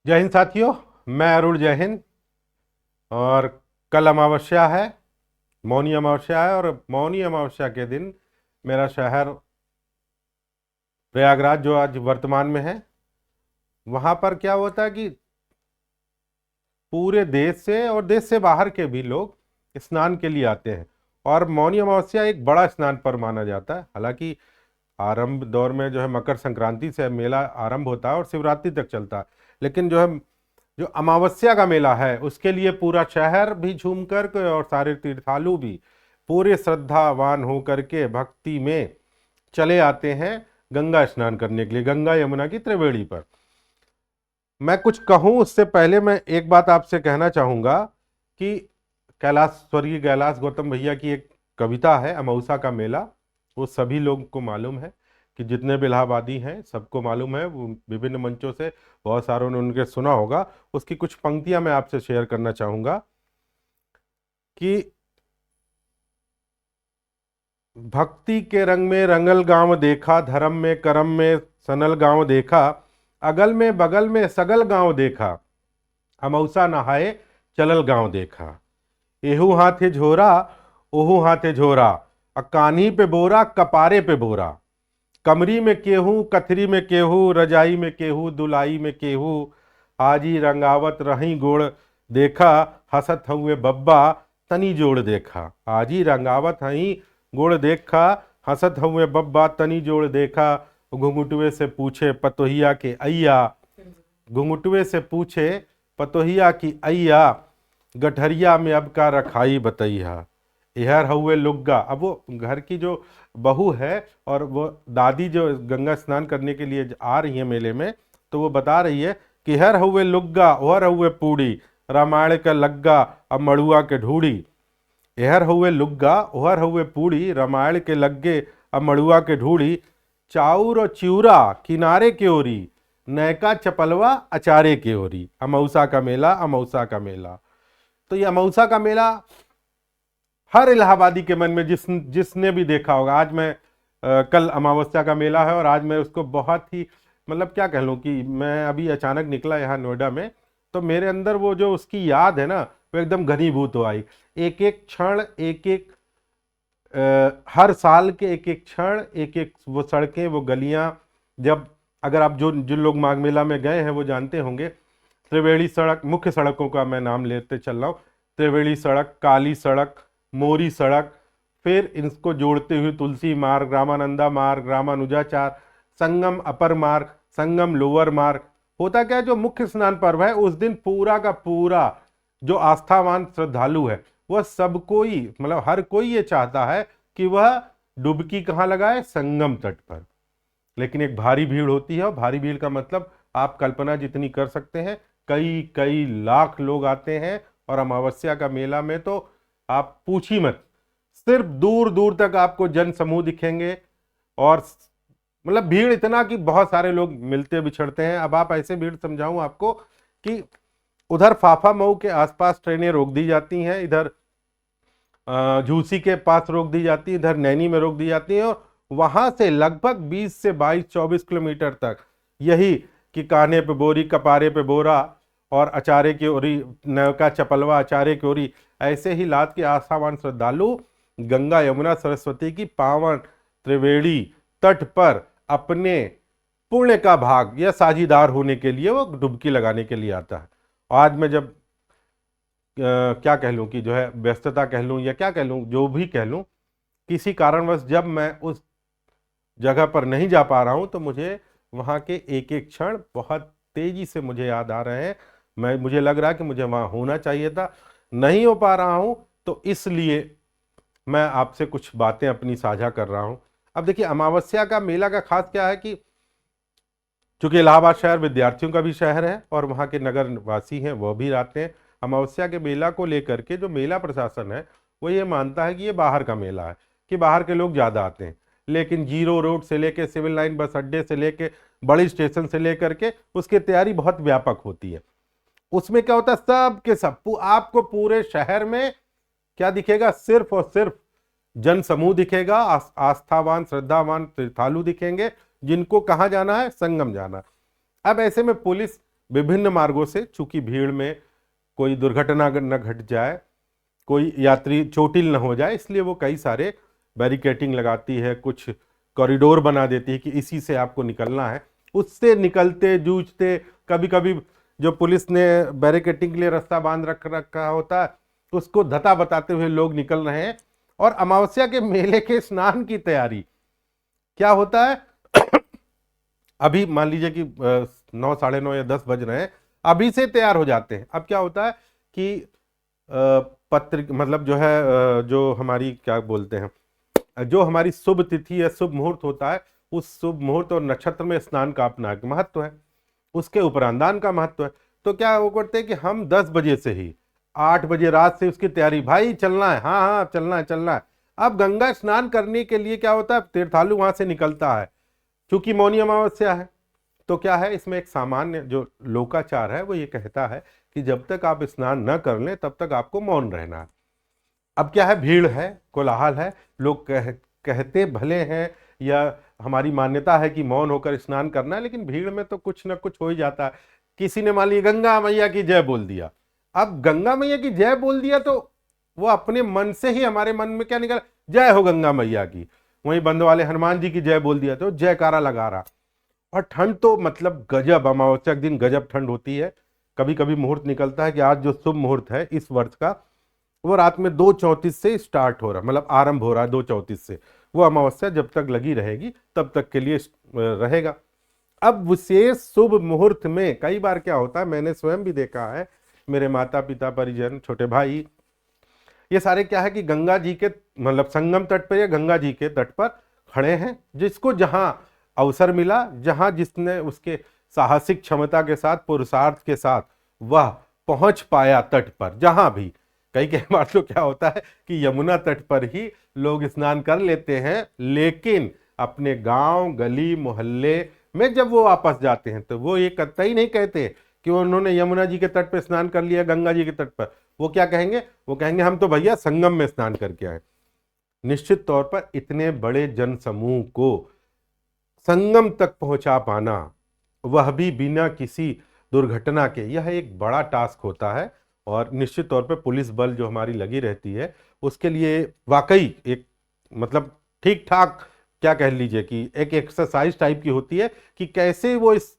जय हिंद साथियों। मैं अरुण। जय हिंद। और कल अमावस्या है, मौनी अमावस्या है। और मौनी अमावस्या के दिन मेरा शहर प्रयागराज, जो आज वर्तमान में है, वहाँ पर क्या होता है कि पूरे देश से और देश से बाहर के भी लोग स्नान के लिए आते हैं। और मौनी अमावस्या एक बड़ा स्नान पर्व माना जाता है। हालांकि आरंभ दौर में जो है मकर संक्रांति से मेला आरंभ होता है और शिवरात्रि तक चलता है, लेकिन जो अमावस्या का मेला है उसके लिए पूरा शहर भी झूम करके और सारे तीर्थालु भी पूरे श्रद्धावान होकर के भक्ति में चले आते हैं गंगा स्नान करने के लिए, गंगा यमुना की त्रिवेणी पर। मैं कुछ कहूं उससे पहले मैं एक बात आपसे कहना चाहूंगा कि स्वर्गीय कैलाश गौतम भैया की एक कविता है, अमावस्या का मेला। वो सभी लोगों को मालूम है, कि जितने भी इलाहाबादी हैं सबको मालूम है। वो विभिन्न मंचों से बहुत सारों ने उनके सुना होगा। उसकी कुछ पंक्तियां मैं आपसे शेयर करना चाहूंगा कि भक्ति के रंग में रंगल गांव देखा, धर्म में करम में सनल गांव देखा, अगल में बगल में सगल गांव देखा, अमौसा नहाए चलल गांव देखा। एहू हाथे झोरा ओहू हाथे झोरा, कान्ही पे बोरा कपारे पे बोरा, कमरी में केहू कथरी में केहू, रजाई में केहू दुलाई में केहू, आजी रंगावत रही गोड़ देखा, हसत हुए बब्बा तनी जोड़ देखा। आजी रंगावत हई गोड़ देखा, हसत हुए बब्बा तनी जोड़ देखा। घुंघुटुए से पूछे पतोहिया के अय्या, घुंघुटुए से पूछे पतोहिया की अय्या, गठरिया में अब का रखाई बतैया। यहर हुए लुग्गा। अब वो घर की जो बहू है और वो दादी जो गंगा स्नान करने के लिए आ रही है मेले में, तो वो बता रही है कि हर हुए लुग्गा ओहर हुए पूड़ी, रामायण का लग्गा अब मड़ुआ के ढूड़ी। एहर हुए लुग्गा ओहर हुए पूड़ी, रामायण के लग्गे अब मड़ुआ के ढूड़ी, चाउर और चिउरा किनारे की ओरी, नयका चपलवा अचारे की ओरी। अमौसा का मेला, अमौसा का मेला। तो ये अमौसा का मेला हर इलाहाबादी के मन में जिसने भी देखा होगा। आज मैं कल अमावस्या का मेला है और आज मैं उसको बहुत ही, मतलब क्या कह लूँ कि मैं अभी अचानक निकला यहाँ नोएडा में, तो मेरे अंदर वो जो उसकी याद है ना, वो एकदम घनीभूत हो आई। एक एक क्षण, एक एक हर साल के एक एक क्षण, एक एक वो सड़कें, वो गलियां। जब अगर आप जो जिन लोग माघ मेला में गए हैं वो जानते होंगे, त्रिवेणी सड़क, मुख्य सड़कों का मैं नाम लेते चल रहा हूँ। त्रिवेणी सड़क, काली सड़क, मोरी सड़क, फिर इसको जोड़ते हुए तुलसी मार्ग, रामानंदा मार्ग, रामानुजाचार, संगम अपर मार्ग, संगम लोअर मार्ग। होता क्या है, जो मुख्य स्नान पर्व है उस दिन पूरा का पूरा जो आस्थावान श्रद्धालु है वह सब कोई, मतलब हर कोई ये चाहता है कि वह डुबकी कहाँ लगाए, संगम तट पर। लेकिन एक भारी भीड़ होती है, और भारी भीड़ का मतलब आप कल्पना जितनी कर सकते हैं, कई कई लाख लोग आते हैं। और अमावस्या का मेला में तो आप पूछ ही मत, सिर्फ दूर दूर तक आपको जन समूह दिखेंगे। और मतलब भीड़ इतना कि बहुत सारे लोग मिलते बिछड़ते हैं। अब आप ऐसे भीड़ समझाऊं आपको कि उधर फाफा मऊ के आसपास ट्रेनें रोक दी जाती हैं, इधर झूसी के पास रोक दी जाती है, इधर नैनी में रोक दी जाती है, और वहां से लगभग 20 से 22-24 किलोमीटर तक यही कि कान्हे पे बोरी कपारे पे बोरा और अचारे की ओरी, नौका चपलवा अचारे की ओरी, ऐसे ही लाद के आस्थावान श्रद्धालु गंगा यमुना सरस्वती की पावन त्रिवेणी तट पर अपने पुण्य का भाग या साझीदार होने के लिए वो डुबकी लगाने के लिए आता है। आज मैं जब क्या कह लूँ कि जो है व्यस्तता कह लूँ या क्या कह लूँ, जो भी कह लूँ, किसी कारणवश जब मैं उस जगह पर नहीं जा पा रहा हूँ तो मुझे वहाँ के एक एक क्षण बहुत तेजी से मुझे याद आ रहे हैं। मुझे लग रहा है कि मुझे वहाँ होना चाहिए था, नहीं हो पा रहा हूँ, तो इसलिए मैं आपसे कुछ बातें अपनी साझा कर रहा हूँ। अब देखिए, अमावस्या का मेला का खास क्या है कि चूंकि इलाहाबाद शहर विद्यार्थियों का भी शहर है और वहाँ के नगर वासी हैं वह भी आते हैं। अमावस्या के मेला को लेकर के जो मेला प्रशासन है वो ये मानता है कि ये बाहर का मेला है, कि बाहर के लोग ज़्यादा आते हैं। लेकिन जीरो रोड से लेके सिविल लाइन बस अड्डे से लेके बड़ी स्टेशन से लेकर के उसकी तैयारी बहुत व्यापक होती है। उसमें क्या होता है, सब के सब आपको पूरे शहर में क्या दिखेगा, सिर्फ और सिर्फ जन समूह दिखेगा, आस्थावान श्रद्धावान तीर्थालु दिखेंगे, जिनको कहाँ जाना है, संगम जाना है। अब ऐसे में पुलिस विभिन्न मार्गों से, चूंकि भीड़ में कोई दुर्घटना न घट जाए, कोई यात्री चोटिल न हो जाए, इसलिए वो कई सारे बैरिकेटिंग लगाती है, कुछ कॉरिडोर बना देती है कि इसी से आपको निकलना है। उससे निकलते जूझते, कभी कभी जो पुलिस ने बैरिकेटिंग के लिए रास्ता बांध रखा होता है उसको धता बताते हुए लोग निकल रहे हैं। और अमावस्या के मेले के स्नान की तैयारी क्या होता है अभी मान लीजिए कि 9, साढ़े 9 या 10 बज रहे हैं, अभी से तैयार हो जाते हैं। अब क्या होता है कि पत्र मतलब जो है जो हमारी क्या बोलते हैं, जो हमारी शुभ तिथि या शुभ मुहूर्त होता है, उस शुभ मुहूर्त और नक्षत्र में स्नान का अपना एक महत्व है, उसके उपरांतान का महत्व है। तो क्या वो करते हैं कि हम 10 बजे से ही 8 बजे रात से उसकी तैयारी, भाई चलना है, हाँ हाँ चलना है चलना है। अब गंगा स्नान करने के लिए क्या होता है, तीर्थालु वहां से निकलता है, चूंकि मौनी अमावस्या है। तो क्या है, इसमें एक सामान्य जो लोकाचार है वो ये कहता है कि जब तक आप स्नान न कर लें तब तक आपको मौन रहना है। अब क्या है, भीड़ है, कोलाहल है, लोग कहते भले हैं या हमारी मान्यता है कि मौन होकर स्नान करना है, लेकिन भीड़ में तो कुछ ना कुछ हो ही जाता है। किसी ने मान लिया गंगा मैया की जय बोल दिया, अब गंगा मैया की जय बोल दिया तो वो अपने मन से ही हमारे मन में क्या निकला, जय हो गंगा मैया की। वहीं बंद वाले हनुमान जी की जय बोल दिया तो जयकारा लगा रहा। और ठंड तो मतलब गजब, अमावस्या के दिन गजब ठंड होती है। कभी कभी मुहूर्त निकलता है कि आज जो शुभ मुहूर्त है इस वर्ष का, वो रात में 2:34 से स्टार्ट हो रहा, मतलब आरंभ हो रहा है 2:34 से। वो अमावस्या जब तक लगी रहेगी तब तक के लिए रहेगा। अब विशेष शुभ मुहूर्त में कई बार क्या होता है, मैंने स्वयं भी देखा है, मेरे माता पिता, परिजन, छोटे भाई, ये सारे क्या है कि गंगा जी के मतलब संगम तट पर या गंगा जी के तट पर खड़े हैं। जिसको जहां अवसर मिला, जहां जिसने उसके साहसिक क्षमता के साथ, पुरुषार्थ के साथ वह पहुंच पाया तट पर, जहां भी। कई बार तो क्या होता है कि यमुना तट पर ही लोग स्नान कर लेते हैं, लेकिन अपने गांव, गली, मोहल्ले में जब वो वापस जाते हैं तो वो ये कतई नहीं कहते कि उन्होंने यमुना जी के तट पर स्नान कर लिया, गंगा जी के तट पर। वो क्या कहेंगे, वो कहेंगे हम तो भैया संगम में स्नान करके आए। निश्चित तौर पर इतने बड़े जनसमूह को संगम तक पहुंचा पाना, वह भी बिना किसी दुर्घटना के, यह एक बड़ा टास्क होता है। और निश्चित तौर पर पुलिस बल जो हमारी लगी रहती है उसके लिए वाकई एक मतलब ठीक ठाक क्या कह लीजिए कि एक एक्सरसाइज टाइप की होती है कि कैसे वो इस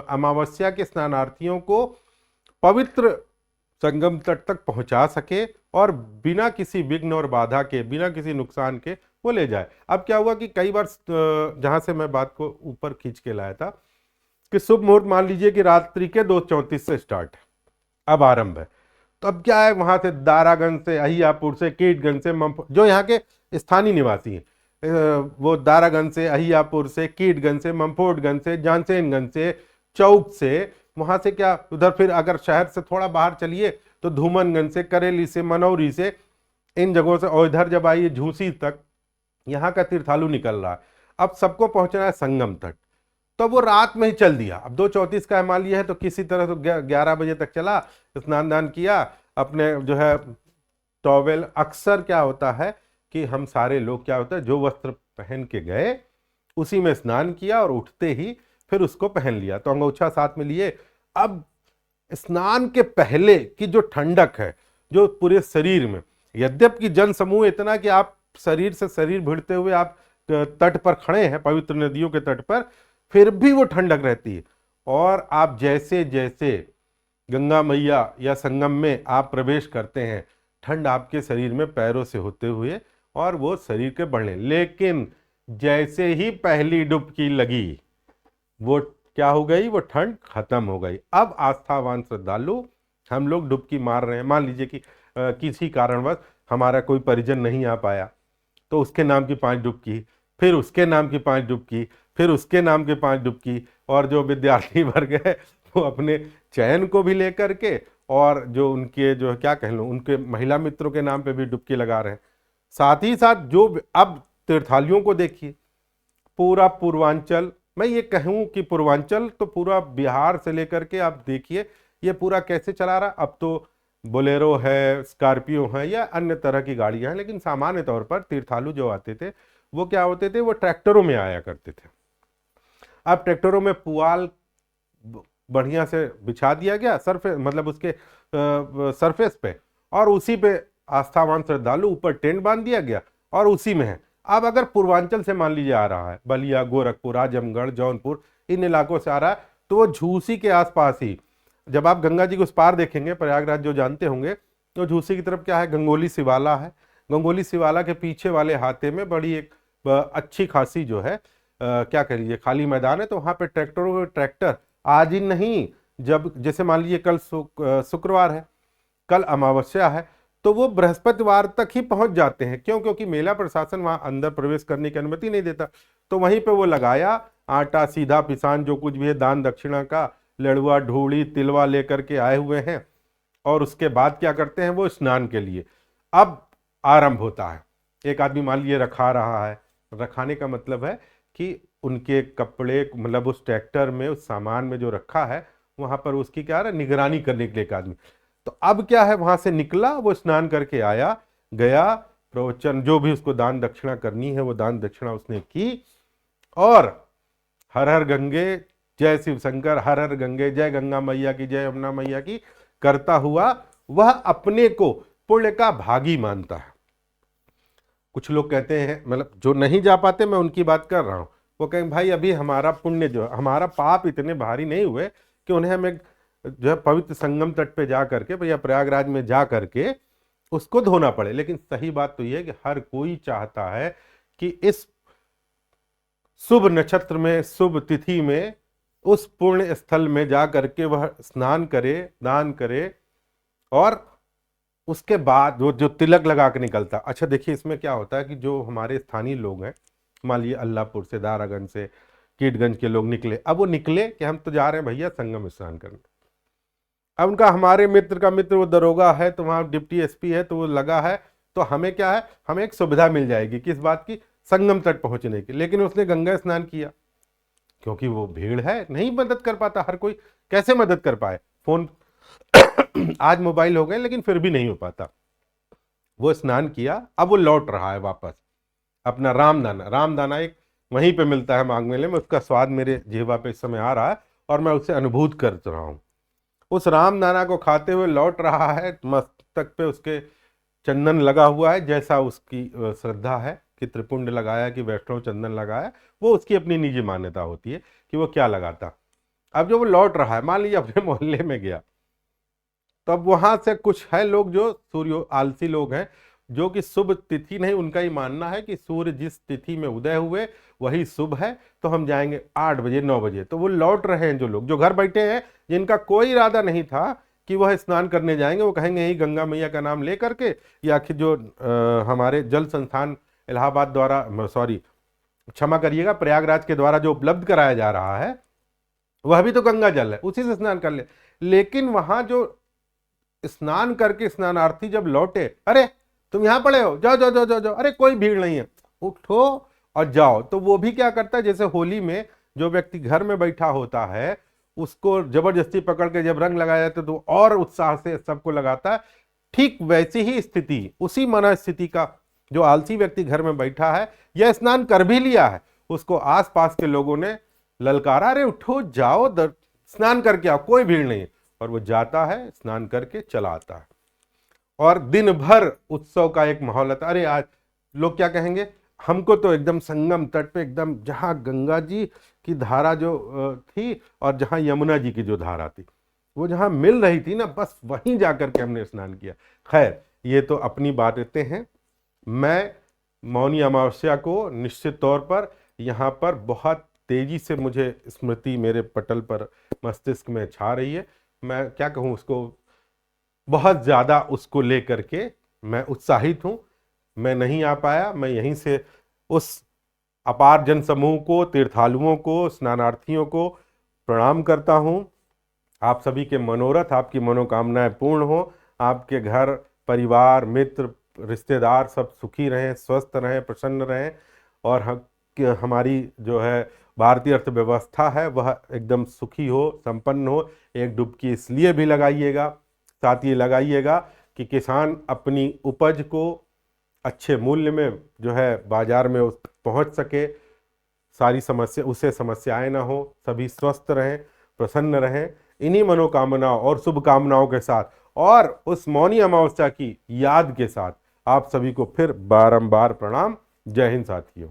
अमावस्या के स्नानार्थियों को पवित्र संगम तट तक पहुंचा सके और बिना किसी विघ्न और बाधा के, बिना किसी नुकसान के वो ले जाए। अब क्या हुआ कि कई बार जहां से मैं बात को ऊपर खींच के लाया था कि शुभ मुहूर्त मान लीजिए कि रात्रि के 2:34 से स्टार्ट है, अब आरंभ है। तो अब क्या है, वहां से दारागंज से, अहियापुर से, कीटगंज से, जो यहाँ के स्थानीय निवासी हैं, वो दारागंज से, अहियापुर से, कीटगंज से, ममफोर्डगंज से, जानसेनगंज से, चौक से, वहां से क्या उधर फिर अगर शहर से थोड़ा बाहर चलिए तो धूमनगंज से, करेली से, मनौरी से, इन जगहों से, और इधर जब आइए झूसी तक, यहाँ का तीर्थालु निकल रहा है। अब सबको पहुंचना है संगम तक, तो वो रात में ही चल दिया। अब 2:34 का मान लिया है तो किसी तरह तो 11 बजे तक चला, स्नान दान किया, अपने जो है टॉवेल, अक्सर क्या होता है कि हम सारे लोग क्या होता है जो वस्त्र पहन के गए उसी में स्नान किया और उठते ही फिर उसको पहन लिया, तो अंगोछा साथ में लिए। अब स्नान के पहले की जो ठंडक है जो पूरे शरीर में, यद्यपि जन समूह इतना कि आप शरीर से शरीर भिड़ते हुए आप तट पर खड़े हैं, पवित्र नदियों के तट पर, फिर भी वो ठंडक रहती है। और आप जैसे जैसे गंगा मैया या संगम में आप प्रवेश करते हैं, ठंड आपके शरीर में पैरों से होते हुए और वो शरीर के बढ़ने, लेकिन जैसे ही पहली डुबकी लगी वो क्या हो गई, वो ठंड खत्म हो गई। अब आस्थावान श्रद्धालु हम लोग डुबकी मार रहे हैं, मान लीजिए कि किसी कारणवश हमारा कोई परिजन नहीं आ पाया तो उसके नाम की 5 डुबकी, फिर उसके नाम की 5 डुबकी, फिर उसके नाम के 5 डुबकी, और जो विद्यार्थी वर्ग है वो अपने चयन को भी लेकर के, और जो उनके जो क्या कह लो उनके महिला मित्रों के नाम पे भी डुबकी लगा रहे हैं। साथ ही साथ जो अब तीर्थालुओं को देखिए, पूरा पूर्वांचल, मैं ये कहूँ कि पूर्वांचल तो पूरा बिहार से लेकर के आप देखिए ये पूरा कैसे चला रहा। अब तो बोलेरो है, स्कॉर्पियो है या अन्य तरह की गाड़ियां हैं, लेकिन सामान्य तौर पर तीर्थालु जो आते थे वो क्या होते थे, वो ट्रैक्टरों में आया करते थे। अब ट्रैक्टरों में पुआल बढ़िया से बिछा दिया गया सरफेस, मतलब उसके सरफेस पे, और उसी पे आस्थावान श्रद्धालु, ऊपर टेंट बांध दिया गया और उसी में है। अब अगर पूर्वांचल से मान लीजिए आ रहा है, बलिया, गोरखपुर, आजमगढ़, जौनपुर, इन इलाकों से आ रहा है, तो वो झूसी के आसपास ही, जब आप गंगा जी को उस पार देखेंगे, प्रयागराज जो जानते होंगे, तो झूसी की तरफ क्या है, गंगोली शिवाला है। गंगोली शिवाला के पीछे वाले हाथे में बड़ी एक अच्छी खासी जो है क्या कह लीजिए खाली मैदान है, तो वहां पे ट्रैक्टर आज ही नहीं, जब जैसे मान लीजिए कल शुक्रवार है, कल अमावस्या है, तो वो बृहस्पतिवार तक ही पहुंच जाते हैं। क्यों? क्योंकि मेला प्रशासन वहां अंदर प्रवेश करने की अनुमति नहीं देता। तो वहीं पे वो लगाया आटा, सीधा पिसान, जो कुछ भी है दान दक्षिणा का, लड़ुआ, ढूड़ी, तिलवा लेकर के आए हुए हैं, और उसके बाद क्या करते हैं, वो स्नान के लिए अब आरंभ होता है। एक आदमी मान लीजिए रखा रहा है, रखाने का मतलब है कि उनके कपड़े, मतलब उस ट्रैक्टर में, उस सामान में जो रखा है, वहां पर उसकी क्या है, निगरानी करने के लिए एक आदमी। तो अब क्या है, वहां से निकला, वो स्नान करके आया, गया, प्रवचन जो भी उसको दान दक्षिणा करनी है वो दान दक्षिणा उसने की, और हर हर गंगे, जय शिव शंकर, हर हर गंगे, जय गंगा मैया की, जय यमुना मैया की करता हुआ वह अपने को पुण्य का भागी मानता है। कुछ लोग कहते हैं, मतलब जो नहीं जा पाते, मैं उनकी बात कर रहा हूं, वो कहें भाई अभी हमारा पुण्य जो, हमारा पाप इतने भारी नहीं हुए कि उन्हें हमें जो है पवित्र संगम तट पे जा करके या प्रयागराज में जा करके उसको धोना पड़े। लेकिन सही बात तो यह है कि हर कोई चाहता है कि इस शुभ नक्षत्र में, शुभ तिथि में, उस पुण्य स्थल में जा करके वह स्नान करे, दान करे, और उसके बाद वो जो तिलक लगा के निकलता। अच्छा देखिए, इसमें क्या होता है कि जो हमारे स्थानीय लोग हैं, मान लीजिए अल्लाहपुर से, दारागंज से, कीटगंज के लोग निकले, अब वो निकले कि हम तो जा रहे हैं भैया संगम स्नान करने। अब उनका, हमारे मित्र का मित्र वो दरोगा है, तो वहां डिप्टी एसपी है, तो वो लगा है, तो हमें क्या है, हमें एक सुविधा मिल जाएगी, किस बात की, संगम तट पहुंचने की। लेकिन उसने गंगा स्नान किया, क्योंकि वो भीड़ है, नहीं मदद कर पाता हर कोई, कैसे मदद कर पाए, फोन आज मोबाइल हो गए, लेकिन फिर भी नहीं हो पाता। वो स्नान किया, अब वो लौट रहा है वापस अपना रामदाना, रामदाना एक वहीं पे मिलता है माघ मेले में, उसका स्वाद मेरे जीवा पे इस समय आ रहा है और मैं उसे अनुभूत कर रहा हूं। उस रामदाना को खाते हुए लौट रहा है, मस्तक पे उसके चंदन लगा हुआ है, जैसा उसकी श्रद्धा है कि त्रिपुंड लगाया, कि वैष्णव चंदन लगाया, वो उसकी अपनी निजी मान्यता होती है कि वो क्या लगाता। अब जो वो लौट रहा है, मान लीजिए अपने मोहल्ले में गया, तो अब वहां से कुछ है लोग जो सूर्य आलसी लोग हैं, जो कि शुभ तिथि नहीं, उनका ही मानना है कि सूर्य जिस तिथि में उदय हुए वही शुभ है, तो हम जाएंगे 8 बजे 9 बजे। तो वो लौट रहे हैं, जो लोग जो घर बैठे हैं, जिनका कोई इरादा नहीं था कि वह स्नान करने जाएंगे, वो कहेंगे यही गंगा मैया का नाम ले करके, या फिर जो हमारे जल संस्थान इलाहाबाद द्वारा, सॉरी क्षमा करिएगा, प्रयागराज के द्वारा जो उपलब्ध कराया जा रहा है, वह भी तो गंगा जल है, उसी से स्नान कर ले। लेकिन वहां जो स्नान करके स्नानार्थी जब लौटे, अरे तुम यहां पड़े हो, जाओ जाओ जाओ जाओ जाओ, अरे कोई भीड़ नहीं है, उठो और जाओ। तो वो भी क्या करता है, जैसे होली में जो व्यक्ति घर में बैठा होता है, उसको जबरदस्ती पकड़ के जब रंग लगाया जाता है तो और उत्साह से सबको लगाता है, ठीक वैसी ही स्थिति, उसी मन स्थिति का जो आलसी व्यक्ति घर में बैठा है, यह स्नान कर भी लिया है, उसको आसपास के लोगों ने ललकारा, अरे उठो जाओ स्नान करके आओ, कोई भीड़ नहीं। और वो जाता है, स्नान करके चला आता है, और दिन भर उत्सव का एक माहौल आता है। अरे आज लोग क्या कहेंगे, हमको तो एकदम संगम तट पे, एकदम जहां गंगा जी की धारा जो थी और जहां यमुना जी की जो धारा थी, वो जहां मिल रही थी ना, बस वहीं जाकर के हमने स्नान किया। खैर, ये तो अपनी बातें हैं। मैं मौनी अमावस्या को निश्चित तौर पर यहाँ पर बहुत तेजी से मुझे स्मृति मेरे पटल पर, मस्तिष्क में छा रही है। मैं क्या कहूँ उसको, बहुत ज़्यादा उसको लेकर के मैं उत्साहित हूँ। मैं नहीं आ पाया, मैं यहीं से उस अपार जन समूह को, तीर्थालुओं को, स्नानार्थियों को प्रणाम करता हूँ। आप सभी के मनोरथ, आपकी मनोकामनाएं पूर्ण हो, आपके घर परिवार, मित्र, रिश्तेदार सब सुखी रहें, स्वस्थ रहें, प्रसन्न रहें, और हमारी जो है भारतीय अर्थव्यवस्था है वह एकदम सुखी हो, संपन्न हो। एक डुबकी इसलिए भी लगाइएगा, साथ ये लगाइएगा कि किसान अपनी उपज को अच्छे मूल्य में जो है बाजार में पहुंच सके, सारी समस्या, उससे समस्याएं ना हो, सभी स्वस्थ रहें, प्रसन्न रहें। इन्हीं मनोकामनाओं और शुभकामनाओं के साथ और उस मौनी अमावस्या की याद के साथ आप सभी को फिर बारंबार प्रणाम। जय हिंद साथियों।